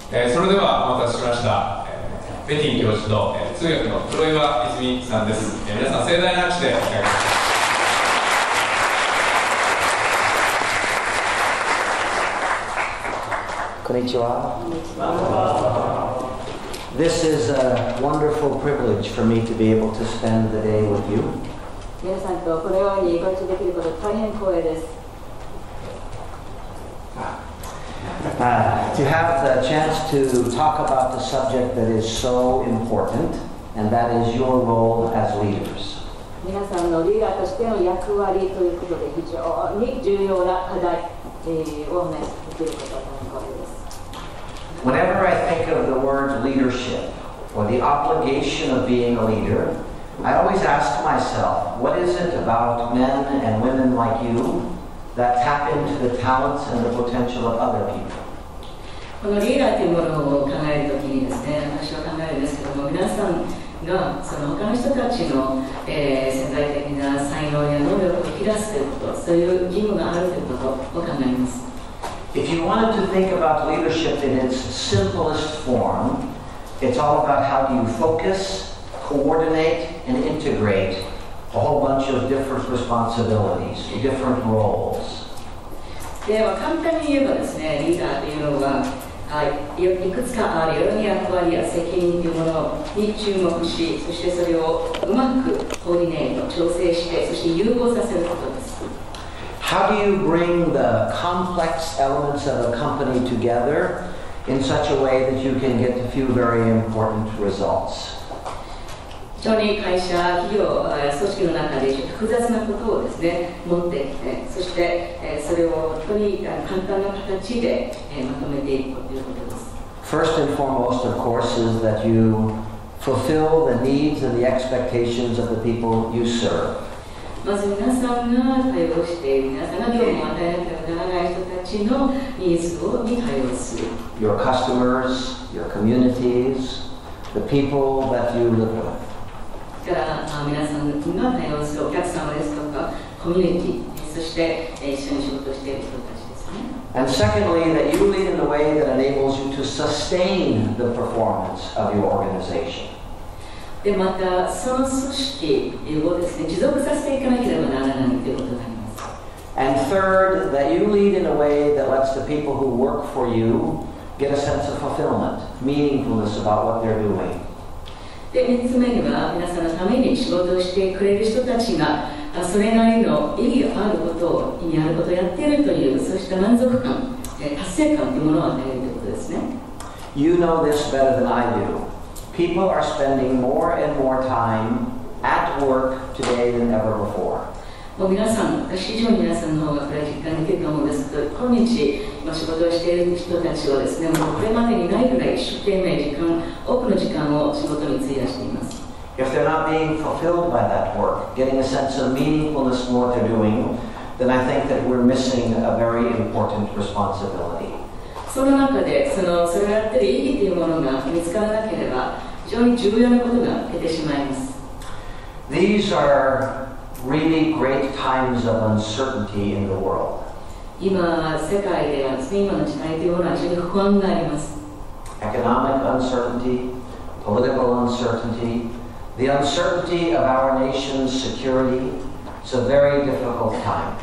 それではお待たせしました、ベティン教授と、通訳の黒岩泉さんです。皆さん盛大な拍手でお願いします。こんにちは。This is a wonderful privilege for me to be able to spend the day with you. 皆さんとこのようにご一緒できること大変光栄です。To have the chance to talk about the subject that is so important, and that is your role as leaders. 皆さんのリーダーとしての役割ということで非常に重要な課題、をお話しできることは大変光栄です。Whenever I think of the word leadership or the obligation of being a leader, I always ask myself, what is it about men and women like you that tap into the talents and the potential of other people? このリーダーというものを考えるときにですね、私は考えるんですけども、皆さんがその他の人たちの、潜在的な才能や能力を引き出すということ、そういう義務があるということを考えます。If you wanted to think about leadership in its simplest form, it's all about how do you focus, coordinate, and integrate a whole bunch of different responsibilities, different roles. では簡単に言えばですね、リーダーというのはいくつかあるいろんな役割や責任というものに注目し、そしてそれをうまくコーディネート、調整して、そして融合させることです。How do you bring the complex elements of a company together in such a way that you can get a few very important results? 非常に会社、企業、組織の中で複雑なことをですね、持ってきて、そしてそれを本当に簡単な形でまとめていくということです。First and foremost, of course, is that you fulfill the needs and the expectations of the people you serve. まず皆さんが対応している、皆さんが業務を与えなければならない人たちのニーズに対応する。Your customers, your communities, the people that you live with. から皆さんが対応するお客様ですとか、コミュニティ、そして一緒に仕事をしている人たちですね。And secondly, that you lead in a way that enables you to sustain the performance of your organization. でまたその組織をですね、持続させていかなければならないということになります。And third, that you lead in a way that lets the people who work for you get a sense of fulfillment, meaningfulness about what they're doing. で3つ目には、皆さんのために仕事をしてくれる人たちがそれなりの意義があることを、意味あることをやっているという、そうした満足感、達成感というものを与えるということですね。You know this better than I do. People are spending more and more time at work today than ever before. もう皆さん、私以上に皆さんの方がこれは実感できると思うんですけど、今日仕事をしている人たちはですね、もうこれまでにないぐらい一生懸命多くの時間を仕事に費やしています。If they're not being fulfilled by that work, getting a sense of meaningfulness in what they're doing, then I think that we're missing a very important responsibility. その中でそれをやってる意義というものが見つからなければ、非常に重要なことが出てしまいます。These are really great times of uncertainty in the world. 今、世界ではですね、今の時代というものは非常に不安があります。Economic uncertainty, political uncertainty, the uncertainty of our nation's security. It's a very difficult time.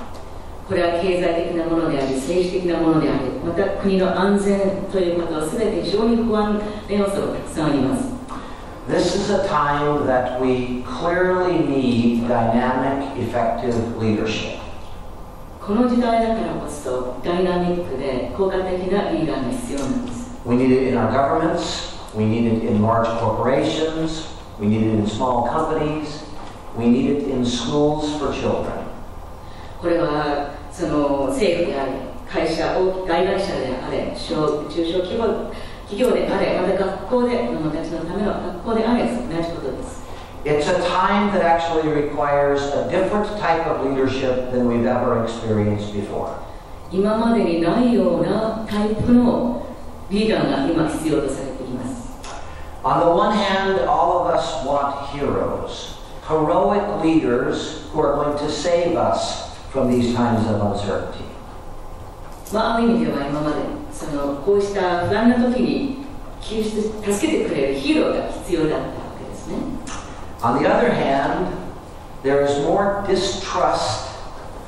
これは経済的なものであり、政治的なものであり、また国の安全ということはすべて非常に不安な要素がたくさんあります。This is a time that we clearly need dynamic, effective leadership. この時代だからこそダイナミックで効果的なリーダーが必要なんです。We need it in our governments, we need it in large corporations, we need it in small companies, we need it in schools for children. これはその政府であれ、会社、大会社であれ、中小企業であれ、また学校で、子どもたちのための学校であれ、同じことです。It's a time that actually requires a different type of leadership than we've ever experienced before. 今までにないようなタイプのリーダーが今必要とされています。On the one hand, all of us want heroes, heroic leaders who are going to save us from these times of uncertainty. ある意味では今までこうした不安な時に助けてくれるヒーローが必要だったわけですね。On the other hand, there is more distrust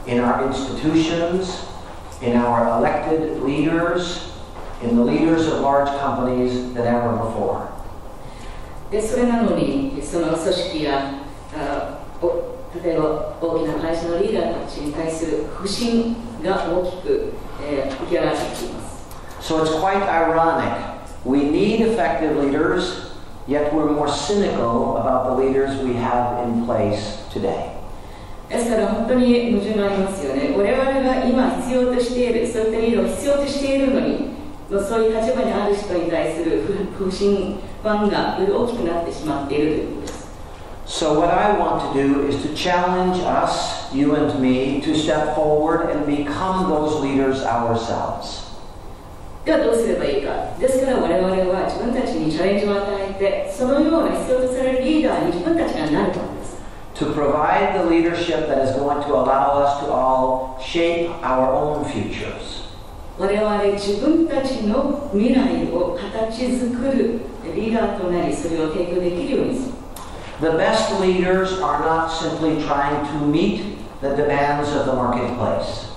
in our institutions, in our elected leaders, in the leaders of large companies than ever before. でそれなのにその組織や例えば大きな会社のリーダーたちに対する不信が大きく浮き上がってきています。So it's quite ironic. We need effective leaders, yet we're more cynical about the leaders we have in place today. ですから本当に矛盾がありますよね。我々が今必要としている、そういったリーダーを必要としているのに、そういう立場にある人に対する不信感がより大きくなってしまっているということです。So what I want to do is to challenge us, you and me, to step forward and become those leaders ourselves. ではどうすればいいか。ですから我々は自分たちにチャレンジを与えて、そのような必要とされるリーダーに自分たちがなることです。To provide the leadership that is going to allow us to all shape our own futures. 我々自分たちの未来を形作るリーダーとなり、それを提供できるようにする。The best leaders are not simply trying to meet the demands of the marketplace.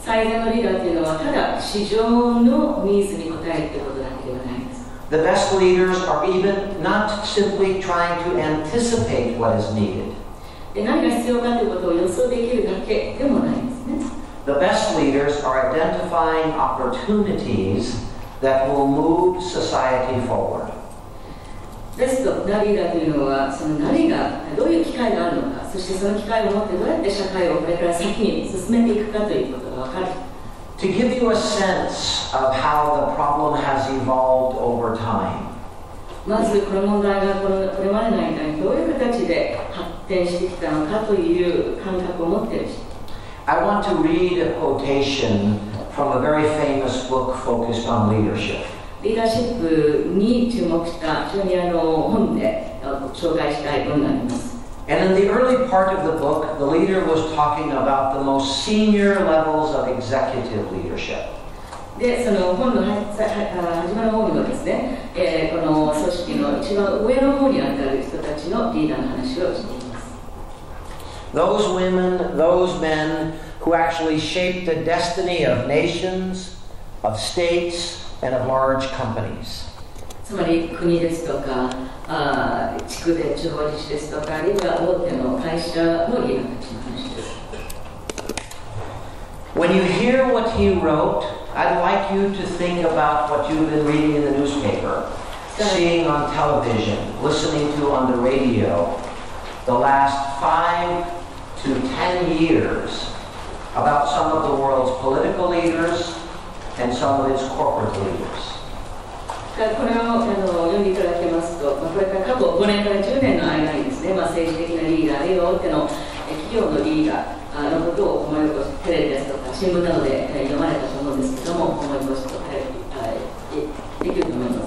最善のリーダーというのはただ市場のニーズに応えるということだけではないです。The best leaders are even not simply trying to anticipate what is needed. で何が必要かということを予想できるだけでもないんですね。The best leaders are identifying opportunities that will move society forward. ベストなリーダーというのはその何がどういう機会があるのか、そしてその機会を持ってどうやって社会をこれから先に進めていくかということが分かる。To give you a sense of how the problem has evolved over time. まずこの問題がこれまでの間にどういう形で発展してきたのかという感覚を持っている人。I want to read a quotation from a very famous book focused on leadership. リーダーシップに注目した非常に本で紹介したい文があります。And in the early part of the book, the leader was talking about the most senior levels of executive leadership. で、その本の始まる方にはですね、この組織の一番上の方にあたる人たちのリーダーの話をしています。Those women, those men who actually shape the destiny of nations, of states, and of large companies. つまり国ですとか、地区で地方自治ですとか、あるいは大手の会社のリーダーたちの話です。When you hear what he wrote, I'd like you to think about what you've been reading in the newspaper, seeing on television, listening to on the radio, the last 5 to 10 years about some of the world's political leaders and some of its corporate leaders. これを読んでいただけますと、これから過去5年から10年の間にですね、政治的なリーダー、あるいは大手の企業のリーダーのことを思い起こし、テレビですとか新聞などで読まれたと思うんですけども、思い起こすとできると思いま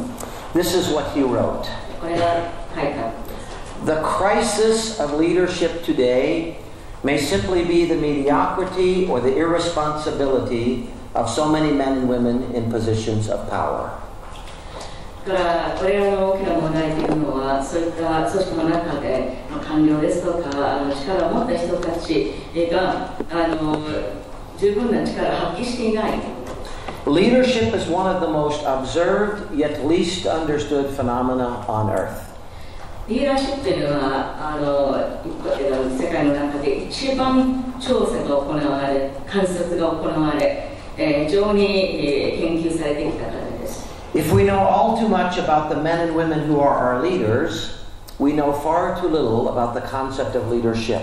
す。This is what he wrote. これが書いた。The crisis of leadership today may simply be the mediocrity or the irresponsibility of so many men and women in positions of power. これらの大きな問題というのは、そういった組織の中で官僚ですとか力を持った人たちが十分な力を発揮していない。Leadership is one of the most observed yet least understood phenomena on earth. リーダーシップというのは世界の中で一番調査が行われ、観察が行われ、非常に研究されてきたからです。If we know all too much about the men and women who are our leaders, we know far too little about the concept of leadership.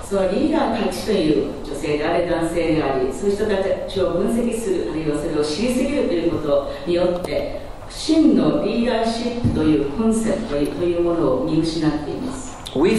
そのリーダーたちという女性であれ男性であり、そういう人たちを分析する、あるいはそれを知りすぎるということによって、真のリーダーシップというコンセプトというものを見失っています。We